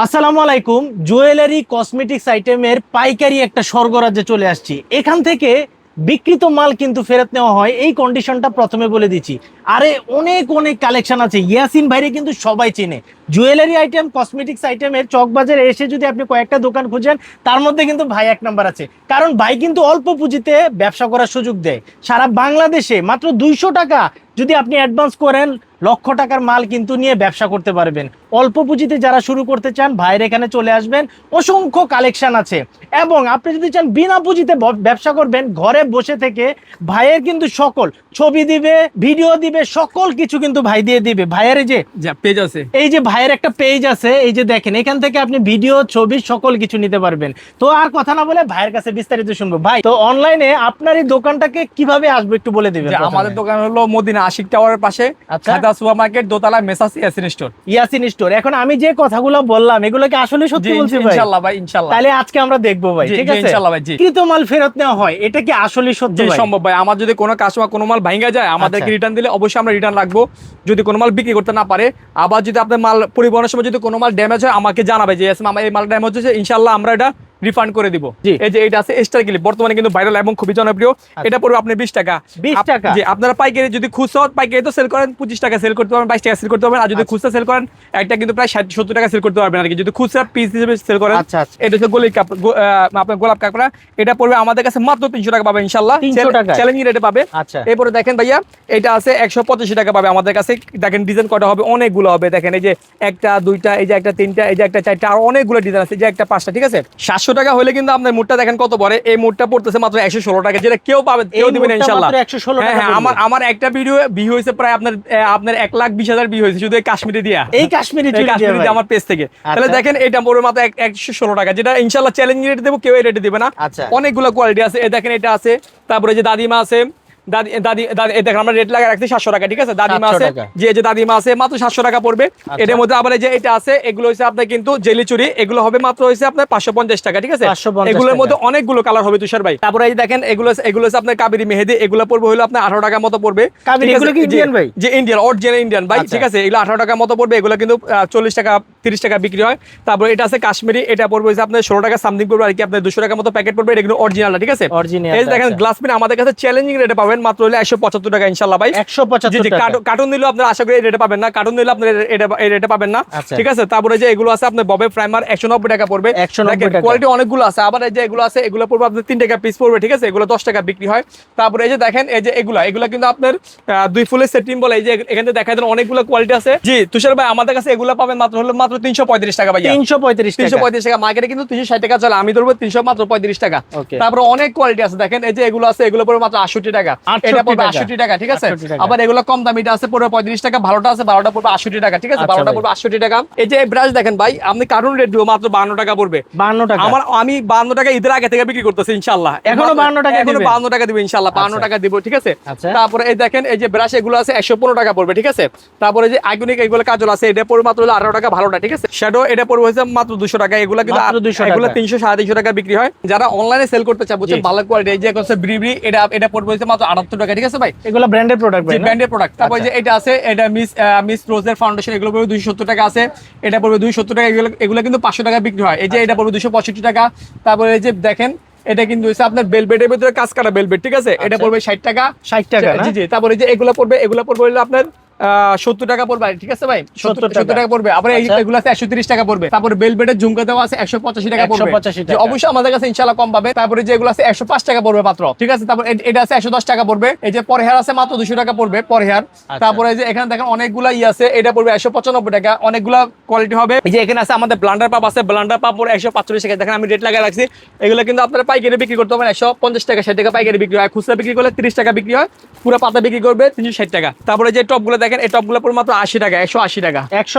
আসসালামু আলাইকুম। Jewellery cosmetics আইটেমের পাইকারি একটা স্বর্গরাজ্যে চলে আসছি। এখান থেকে বিক্রিত মাল কিন্তু ফেরত নেওয়া হয়, এই কন্ডিশনটা প্রথমে বলে দিচ্ছি। আরে অনেক অনেক কালেকশন আছে, ইয়াসিন ভাইরে কিন্তু সবাই চেনে। জুয়েলারি আইটেম কসমেটিক্স আইটেমের চকবাজারে এসে যদি আপনি কয়েকটা দোকান খুঁজেন, তার মধ্যে কিন্তু ভাই এক নাম্বার আছে। কারণ ভাই কিন্তু অল্প পুঁজিতে ব্যবসা করার সুযোগ দেয়। সারা বাংলাদেশে মাত্র 200 টাকা যদি আপনি অ্যাডভান্স করেন, লক্ষ টাকার মাল কিন্তু নিয়ে ব্যবসা করতে পারবেন। অল্প পুঁজিতে যারা শুরু করতে চান, ভাইয়ের এখানে চলে আসবেন, অসংখ্য কালেকশন আছে। এবং আপনি যদি চান বিনা পুঁজিতে ব্যবসা করবেন, ঘরে বসে থেকে ভাইয়ের কিন্তু সকল ছবি দিবে, ভিডিও দিবে, সকল কিছু কিন্তু ভাই দিয়ে দিবে। ভাইয়ের এই যে পেজ আছে, এই যে ভাইয়ের একটা পেজ আছে, এই যে দেখেন, এখান থেকে আপনি ভিডিও, ছবি সকল কিছু নিতে পারবেন। তো আর কথা না বলে ভাইয়ের কাছে বিস্তারিত শুনবো। ভাই, তো অনলাইনে আপনার এই দোকানটাকে কিভাবে আসবো একটু বলে দিবেন। আমাদের দোকান হলো মদিনা আশিক টাওয়ারের পাশে, খাদা সুপার মার্কেট, দোতলা, Messrs Yasin store. Yasin store. এখন আমি যে কথাগুলো বললাম, এগুলো কি আসলে সত্যি বলছি ভাই? ইনশাআল্লাহ ভাই, ইনশাআল্লাহ। তাহলে আজকে আমরা দেখবো ভাই, ঠিক আছে? ইনশাআল্লাহ ভাই। জি, কৃত মাল ফেরত নেওয়া হয়, এটা কি আসলে সত্যি ভাই? সম্ভব ভাই। আমার যদি কোনো কাস্টমার কোনো মাল ভাঙা যায়, আমাদেরকে রিটার্ন দিলে অবশ্যই আমরা রিটার্ন রাখবো। যদি কোনো মাল বিক্রি করতে না পারে, আবার যদি আপনার মাল পরিবহনের সময় যদি কোনো মাল ড্যামেজ হয়, আমাকে জানাবে যে আমার এই মাল ড্যামেজ হয়েছে, ইনশাআল্লাহ আমরা এটা রিফান্ড করে দিব। এই যে এটা আছে স্টার ক্লিপ, বর্তমানে কিন্তু ভাইরাল এবং খুবই জনপ্রিয়। এটা পড়বে আপনি 20 টাকা। 20 টাকা। জি, আপনারা পাইকারি যদি খুচরা পাইকারি তো সেল করেন 25 টাকা সেল করতে পারবেন, 22 টাকা সেল করতে পারবেন। আর যদি খুচরা সেল করেন, একটা কিন্তু প্রায় 60-70 টাকা সেল করতে পারবেন আর কি, যদি খুচরা পিস হিসেবে সেল করেন। এটা হচ্ছে গোলাপ কাপ, আপনার গোলাপ কাপড়া। এটা পড়বে আমাদের কাছে মাত্র 300 টাকা পাবে ইনশাআল্লাহ, 300 টাকা চ্যালেঞ্জিং রেটে পাবে। এরপরে দেখেন ভাইয়া, এটা আছে 185 টাকা পাবে আমাদের কাছে। দেখেন ডিজাইন কয়টা হবে, অনেকগুলো হবে। দেখেন এই যে একটা, দুইটা, এই যে একটা, তিনটা, এই যে একটা, চারটা, আর অনেকগুলো ডিজাইন আছে, এই যে একটা, পাঁচটা, ঠিক আছে? 700 টাকা হলে কিন্তু আপনার মুডটা দেখেন কত পড়ে। এই মুডটা পড়তেছে মাত্র 116 টাকা, যেটা কেউ পাবে, কেউ দিবেন ইনশাআল্লাহ। হ্যাঁ, আমার একটা ভিডিও ভিউ হয়েছে প্রায় আপনার 1,20,000 ভিউ হয়েছে শুধু এই কাশ্মীরি দিয়া, এই কাশ্মীরি দিয়ে আমার পেজ থেকে। তাহলে দেখেন এটা পড়বে মাত্র 116 টাকা, যেটা ইনশাআল্লাহ চ্যালেঞ্জ রেট দেবো, কেউ এই রেটে দিবে না। অনেকগুলো কোয়ালিটি আছে, এই দেখেন এটা আছে, তারপরে যে দাদিমা আছে, দেখেন আমরা রেট লাগা রাখছি 700 টাকা, ঠিক আছে? দাদিমা আছে, যে দাদিমা আছে মাত্র 700 টাকা পড়বে। এটার মধ্যে আবার যে এটা আছে, এগুলো হচ্ছে আপনার কিন্তু জেলি চুরি, এগুলো হবে মাত্র হচ্ছে আপনার 550 টাকা, ঠিক আছে? এগুলোর মধ্যে অনেকগুলো কালার হবে তুষার ভাই। তারপরে এই দেখেন এগুলো হচ্ছে আপনার কাবেরি মেহেদি, এগুলো পড়বে হলো আপনার 18 টাকার মতো পড়বে। এগুলো কি ইন্ডিয়ান ভাই? যে ইন্ডিয়ান, অরিজিনাল ইন্ডিয়ান ভাই, ঠিক আছে? এগুলো 18 টাকার মতো পড়বে। এগুলো কিন্তু 40 টাকা 30 টাকা বিক্রি হয়। তারপরে এটা আছে কাশ্মীরি, এটা পড়বে হচ্ছে আপনার 16 টাকা সামথিং পড়বে আর কি, আপনার 200 টাকার মতো প্যাকেট পড়বে। এটা কিন্তু অরিজিনাল, ঠিক আছে? এই দেখেন গ্লাস পেন আমাদের কাছে চ্যালেঞ্জিং রেটে পাবেন মাত্র হলো 175 টাকা ইনশাআল্লাহ ভাই। 175 টাকা। কার্টুন দিলেও আপনারা আশা করি এই রেটে পাবেন না, কার্টুন দিলে আপনারা এই রেটে পাবেন না, ঠিক আছে? তারপরে যে এগুলো আছে আপনার ববে প্রাইমার 190 টাকা পড়বে। কোয়ালিটি অনেকগুলো আছে। আবার এই যে এগুলো আছে, এগুলো পড়বে আপনার 3 টাকা পিস পড়বে, ঠিক আছে? এগুলো 10 টাকা বিক্রি হয়। তারপরে এই যে দেখেন এই যে এগুলো কিন্তু আপনার 2 ফুলের সেট টিম বলে, এই যে এখানে দেখাই দেন অনেকগুলো কোয়ালিটি আছে। জি তুষার ভাই, আমাদের কাছে এগুলো পাবেন মাত্র 335 টাকা ভাই। 335 টাকা, মার্কেটে কিন্তু 360 টাকা চলে, আমি ধরবো 300 মাত্র 35 টাকা। তারপরে অনেক কোয়ালিটি আছে, দেখেন এই যে এগুলো আছে, এগুলো পড়বে মাত্র 68 টাকা, এটা পড়বে 68 টাকা, ঠিক আছে? আবার এগুলো কম দামিটা আছে, পড়বে 35 টাকা, ভালোটা আছে, ভালোটা পড়বে 68 টাকা, ঠিক আছে? ভালোটা পড়বে 68 টাকা। এই যে ব্রাশ দেখেন ভাই, আপনি কার্টুন রেট দিব মাত্র 52 টাকা পড়বে। 52 টাকা আমি 52 টাকা ঈদের আগে থেকে বিক্রি করতেছি ইনশাআল্লাহ। এখনো 52 টাকা দিব ইনশাআল্লাহ, 52 টাকা দিব, ঠিক আছে? তারপরে এই দেখেন এই যে ব্রাশ, এগুলো আছে 115 টাকা পড়বে, ঠিক আছে? তারপরে যে আইকনিক এগুলো কাজল আছে, এটা পড়বে মাত্র 18 টাকা, ভালোটা, ঠিক আছে? শ্যাডো এটা পড়বে হচ্ছে মাত্র 200 টাকা। এগুলো কিন্তু এগুলো 300-350 টাকা বিক্রি হয়। যারা অনলাইনে সেল করতে চায়, বুঝছেন, ভালো কোয়ালিটি, এই যে হচ্ছে ব্রিবরি, এটা পড়বে হচ্ছে মাত্র 78 টাকা, ঠিক আছে ভাই? এগুলো ব্র্যান্ডেড প্রোডাক্ট ভাই, ব্র্যান্ডেড প্রোডাক্ট। তারপর যে এটা আছে, এটা মিস রোজের ফাউন্ডেশন, এগুলো পড়বে 270 টাকা আছে, এটা পড়বে 270 টাকা। এগুলো কিন্তু 500 টাকা বিক্রি হয়। এই যে এটা পড়বে 265 টাকা। তারপরে এই যে দেখেন এটা কিন্তু হচ্ছে আপনার বেলভেটের ভিতরে কাজ করা বেলভেট, ঠিক আছে? এটা পড়বে 60 টাকা। জি জি। তারপরে যে এগুলো পড়বে হলো আপনার 70 টাকা পড়বে, ঠিক আছে ভাই? 70 টাকা পড়বে। আবার এগুলো আছে 130 টাকা পড়বে। তারপরে বেলভেটের ঝুমকা দেওয়া আছে 185 টাকা পড়বে। অবশ্যই আমাদের কাছে ইনশাআল্লাহ কম পাবে। তারপরে যে এগুলো আছে 105 টাকা পড়বে মাত্র, ঠিক আছে? তারপর এটা আছে 110 টাকা পড়বে। এই যে পরহেয়ার আছে মাত্র 200 টাকা পড়বে পরহেয়ার। তারপরে যে এখানে দেখেন অনেকগুলা আছে, এটা পড়বে 195 টাকা। অনেকগুলা কোয়ালিটি হবে। এই যে এখানে আছে আমাদের ব্লান্ডার পাপ আছে, ব্লান্ডার পাপ পড়বে 145 টাকা। দেখেন আমি রেট লাগিয়ে রাখছি। এগুলো কিন্তু আপনারা পাইকারি বিক্রি করতে পারবেন 150 টাকা, 60 টাকা পাইকারি বিক্রি হয়। খুচরা বিক্রি করলে 30 টাকা বিক্রি হয়। পুরো পাতা বিক্রি করবে 360 টাকা। তারপরে যে টপগুলো দেখেন, এই টপগুলো পড়বে মাত্র 80 টাকা, 180 টাকা,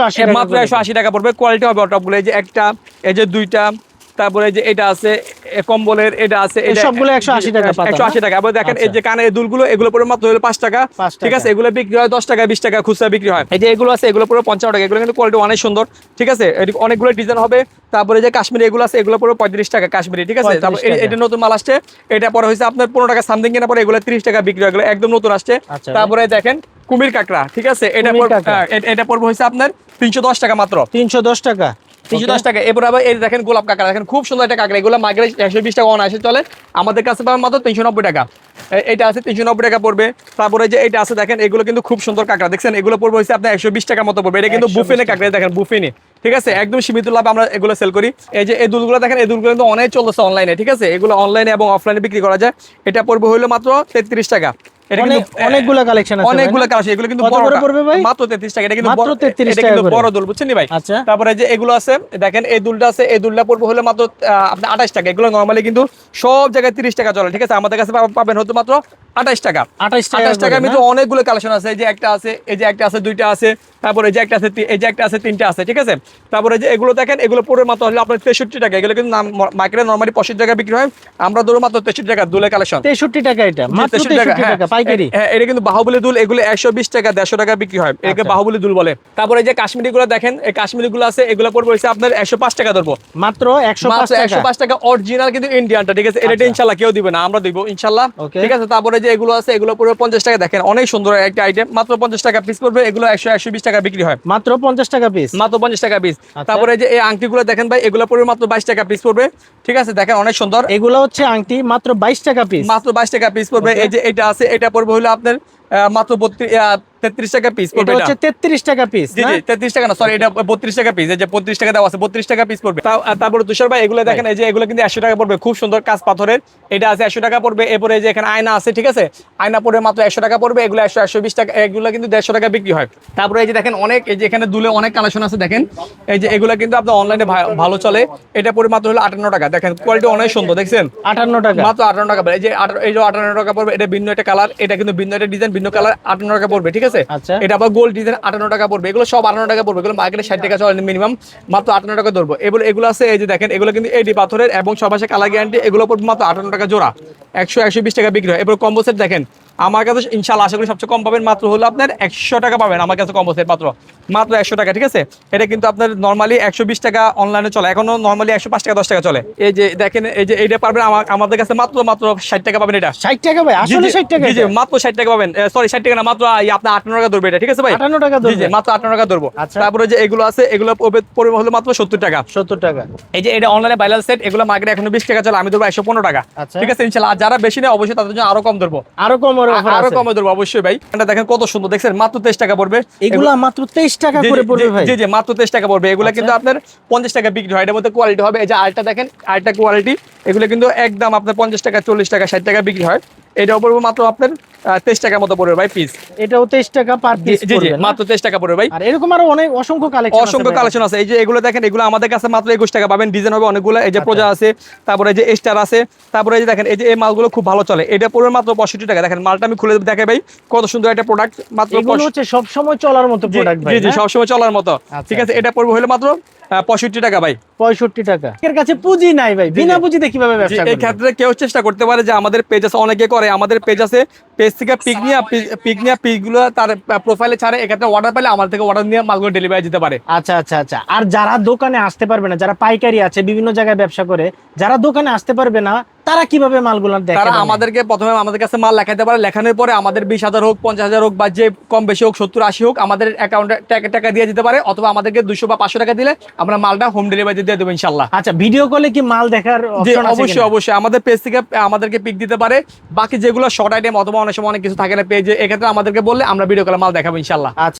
মাত্র 180 টাকা পড়বে। কোয়ালিটি হবে টপগুলো, এই যে একটা, এই যে দুইটা, তারপরে যে এটা আছে কম্বলের, এটা আছে, সবগুলো 180 টাকা, 180 টাকা। আবার দেখেন এই যে কানের দুলগুলো, এগুলো পড়বে মাত্র হলো 5 টাকা, ঠিক আছে? এগুলো বিক্রি হয় 10 টাকা, 20 টাকা খুচরা বিক্রি হয়। এই যে এগুলো আছে, এগুলো পড়বে 55 টাকা। এগুলো কিন্তু কোয়ালিটি অনেক সুন্দর, ঠিক আছে? অনেকগুলো ডিজাইন হবে। তারপরে যে কাশ্মীরি এগুলো আছে, এগুলো পড়বে 35 টাকা কাশ্মীরি, ঠিক আছে? তারপর এটা নতুন মাল আসছে, এটা পরে হয়েছে আপনার 15 টাকা সামথিং, কেনা পরে এগুলো 30 টাকা বিক্রি হয়, এগুলো একদম নতুন আসছে। তারপরে দেখেন কুমির কাঁকড়া, ঠিক আছে? এটা পড়বে হয়েছে আপনার 310 টাকা মাত্র, 310 টাকা। 310 টাকা। এরপর আবার এই দেখেন গোলাপ কাঁকড়া, দেখেন খুব সুন্দর একটা কাঁকড়া, এগুলো মার্কেটে 120 টাকা অনায়াসে চলে, আমাদের কাছে পাবেন মাত্র 390 টাকা। এটা আছে 390 টাকা পড়বে। তারপরে যে এটা আছে দেখেন, এগুলো কিন্তু খুব সুন্দর কাঁকড়া, দেখছেন এগুলো পড়বে হচ্ছে আপনার 120 টাকার মতো পড়বে। এটা কিন্তু বুফেনে কাঁকড়া, দেখেন বুফেনে, ঠিক আছে, একদম সীমিত লাভে আমরা এগুলো সেল করি। এই যে এই দুলগুলো দেখেন, এই দুলগুলো কিন্তু অনেক চলতেছে অনলাইনে, ঠিক আছে, এগুলো অনলাইনে এবং অফলাইনে বিক্রি করা যায়। এটা পড়বে হলো মাত্র 33 টাকা। এটা কিন্তু অনেকগুলা কালেকশন আছে, অনেকগুলো কালেকশন, এগুলো কিন্তু কত করে পড়বে ভাই? মাত্র 33 টাকা। এটা কিন্তু মাত্র 33 এটা টাকা কিন্তু করে। বড় দুল, বুঝছেন নি ভাই? আচ্ছা। তারপরে যে এগুলো আছে দেখেন, এই দুলটা আছে, এই দুলটা পড়বে হলো মাত্র আপনার 28 টাকা। এগুলো নরমালি কিন্তু সব জায়গায় 30 টাকা চলে, ঠিক আছে, আমাদের কাছে পাবেন হয়তো মাত্র 28 টাকা। 28 টাকার মধ্যে অনেকগুলো কালেকশন আছে। এই যে একটা আছে, এই যে একটা আছে, দুইটা আছে, তারপরে এই যে একটা আছে, এই যে একটা আছে, তিনটা আছে, ঠিক আছে। তারপরে যে এগুলো দেখেন, এগুলো পড়বে মাত্র হলো আপনার 63 টাকা। এগুলো কিন্তু মার্কেটে নরমালি 65 টাকা বিক্রি হয়, আমরা ধরো মাত্র 63 টাকা দুলের কালেকশন। 63 টাকা, এটা মাত্র 63 টাকা পাইকারি। হ্যাঁ, এটা কিন্তু বাহুবলী দুল, এগুলো 120 টাকা 150 টাকা বিক্রি হয়, এটাকে বাহুবলী দুল বলে। তারপরে যে কাশ্মীরি গুলো দেখেন, এই কাশ্মীরি গুলো আছে, এগুলো পড়বে হচ্ছে আপনার 105 টাকা ধরবো, মাত্র 105 টাকা অরিজিনাল, কিন্তু ইন্ডিয়ানটা, ঠিক আছে, এটা ইনশাআল্লাহ কেউ দিবে না, আমরা দিব ইনশাআল্লাহ, ঠিক আছে। তারপরে যে এগুলো আছে, এগুলো পড়বে 50 টাকা, দেখেন অনেক সুন্দর একটা আইটেম, মাত্র 50 টাকা পিস পড়বে। এগুলো 120 টাকা বিক্রি হয়, মাত্র 50 টাকা পিস, মাত্র 50 টাকা পিস। তারপরে যে এই আংটিগুলো দেখেন ভাই, এগুলো পড়বে মাত্র 22 টাকা পিস পড়বে, ঠিক আছে, দেখেন অনেক সুন্দর। এগুলো হচ্ছে আংটি, মাত্র 22 টাকা পিস, মাত্র 22 টাকা পিস পড়বে। এই যে এটা আছে, এটা পড়বে হলো আপনার মাত্র 33 টাকা পিস পড়বে। এটা হচ্ছে 33 টাকা পিস, জি জি, 33 টাকা না, সরি, এটা 32 টাকা পিস। এই যে 35 টাকা দেওয়া আছে, 32 টাকা পিস পড়বে। তারপরে তুষার ভাই, এগুলো দেখেন, এই যে এগুলো কিন্তু 100 টাকা পড়বে, খুব সুন্দর কাজ পাথরের, এটা আছে 100 টাকা পড়বে। এরপরে এই যে এখানে আয়না আছে, ঠিক আছে, আয়না পড়বে মাত্র 100 টাকা পড়বে। এগুলো 120 টাকা, এগুলো কিন্তু 150 টাকা বিক্রি হয়। তারপরে এই যে দেখেন অনেক, এই যে এখানে দুলে অনেক কালেকশন আছে, দেখেন এই যে এগুলো কিন্তু আপনার অনলাইনে ভালো চলে। এটা পড়বে মাত্র হলো 58 টাকা, দেখেন কোয়ালিটি অনেক সুন্দর, দেখছেন 58 টাকা, মাত্র 58 টাকা। এই যে 58 টাকা পড়বে, এটা ভিন্ন একটা কালার, এটা কিন্তু ভিন্ন একটা ডিজাইন, ভিন্ন কালার, 58 টাকা পড়বে, ঠিক আছে। এটা আবার গোল্ড ডিজাইন, 58 টাকা পড়বে। এগুলো সব 58 টাকা পড়বে, এগুলো মার্কেটে 60 টাকা চলে মিনিমাম, মাত্র 58 টাকা ধরবো। এগুলো আছে, এই যে দেখেন, এগুলো কিন্তু এডি পাথরের এবং সবাই কালার গ্যারান্টি, এগুলো পড়বে মাত্র 58 টাকা জোড়া, 100-120 টাকা বিক্রি হয়। এরপর কম্বো সেট দেখেন, আমার কাছে ইনশাআল্লাহ আশা করি সবচেয়ে কম পাবেন, মাত্র হলো আপনার 100 টাকা পাবেন আমার কাছে কম্বো সেট, মাত্র 100 টাকা, ঠিক আছে। এটা কিন্তু আপনার নরমালি 120 টাকা অনলাইনে চলে, এখনো নরমালি 105 টাকা 10 টাকা চলে। এই যে দেখেন, এই যে এইটা পাবেন আমাদের কাছে মাত্র 60 টাকা পাবেন। এটা 60 টাকা ভাই, আসলে 60 টাকা, জি জি, মাত্র 60 টাকা পাবেন, সরি 60 টাকা না, মাত্র আপনার 58 টাকা ধরবে এটা, ঠিক আছে ভাই, 58 টাকা ধরবে, জি জি, মাত্র 58 টাকা ধরবো। আচ্ছা। তারপরে যে এগুলো আছে, এগুলো পড়বে হলো মাত্র 70 টাকা, 70 টাকা। এই যে এটা অনলাইনে ভাইরাল সেট, এগুলো মার্কেটে এখনো 20 টাকা চলে, আমি ধরবো 115 টাকা, ঠিক আছে ইনশাআল্লাহ। আর যারা বেশি নেয় অবশ্যই তাদের জন্য আরো কম ধরবো, আরো কমে ধরবো অবশ্যই ভাই। এটা দেখেন কত সুন্দর, দেখছেন মাত্র 23 টাকা পড়বে। এগুলা মাত্র 23 টাকা করে পড়বে ভাই, জি জি, মাত্র 23 টাকা পড়বে। এগুলো কিন্তু আপনার 50 টাকা বিক্রি হয়, এটার মধ্যে কোয়ালিটি হবে। এই যে আরেকটা দেখেন, আরেকটা কোয়ালিটি, এগুলো কিন্তু একদম আপনার 50 টাকা, 40 টাকা, 60 টাকা বিক্রি হয়। এটাও পড়বে মাত্র আপনার 23 টাকার মতো পড়বে ভাই পিস। এটাও 23 টাকা পার পিস জি জি, পড়বে, মাত্র 23 টাকা পড়বে ভাই। আর এরকম আরো অনেক অসংখ্য কালেকশন আছে। এই যে এগুলো দেখেন, এগুলো আমাদের কাছে মাত্র 21 টাকা পাবেন, ডিজাইন হবে অনেকগুলো। এই যে প্রজা আছে, তারপরে যে স্টার আছে, তারপরে এই যে দেখেন, এই যে এই মালগুলো খুব ভালো চলে, এটা পড়বে মাত্র 65 টাকা। দেখেন মালটা আমি খুলে দেখাই ভাই, কত সুন্দর একটা প্রোডাক্ট, মাত্র এগুলো হচ্ছে সব সময় চলার মতো প্রোডাক্ট ভাই, জি জি, সবসময় চলার মতো, ঠিক আছে। এটা পড়বে হলো মাত্র 65 টাকা ভাই, 65 টাকা। এর কাছে পুঁজি নাই ভাই, বিনা পুঁজিতে কিভাবে ব্যবসা করবে? এই ক্ষেত্রে কেউ চেষ্টা করতে পারে যে আমাদের পেজ আছে, অনেকে করে, আমাদের পেজ আছে, পেজ থেকে পিকগুলো তার প্রোফাইলে ছাড়ে, এক্ষেত্রে অর্ডার পেলে আমার থেকে অর্ডার নিয়ে মালগুলো ডেলিভারি দিতে পারে। আচ্ছা আচ্ছা আচ্ছা। আর যারা দোকানে আসতে পারবে না, যারা পাইকারি আছে, বিভিন্ন জায়গায় ব্যবসা করে, যারা দোকানে আসতে পারবে না, তারা কিভাবে মালগুলো দেখে? তারা আমাদেরকে প্রথমে আমাদের কাছে মাল লেখাতে পারে, লেখানোর পরে আমাদের 20,000 হোক, 50,000 হোক, বা যে কম বেশি হোক, 70-80 হোক, আমাদের অ্যাকাউন্টে টাকা দিয়ে দিতে পারে, অথবা আমাদেরকে 200 বা 500 টাকা দিলে আমরা মালটা হোম ডেলিভারি দিয়ে দেবো ইনশাআল্লাহ। আচ্ছা, ভিডিও কলে কি মাল দেখার অপশন আছে? অবশ্যই অবশ্যই, আমাদের পেজ থেকে আমাদেরকে পিক দিতে পারে। বাকি যেগুলো শর্ট আইটেম অথবা অনেক সময় অনেক কিছু থাকে না পেজে, এক্ষেত্রে আমাদেরকে বললে আমরা ভিডিও কলে মাল দেখাবো ইনশাআল্লাহ। আচ্ছা।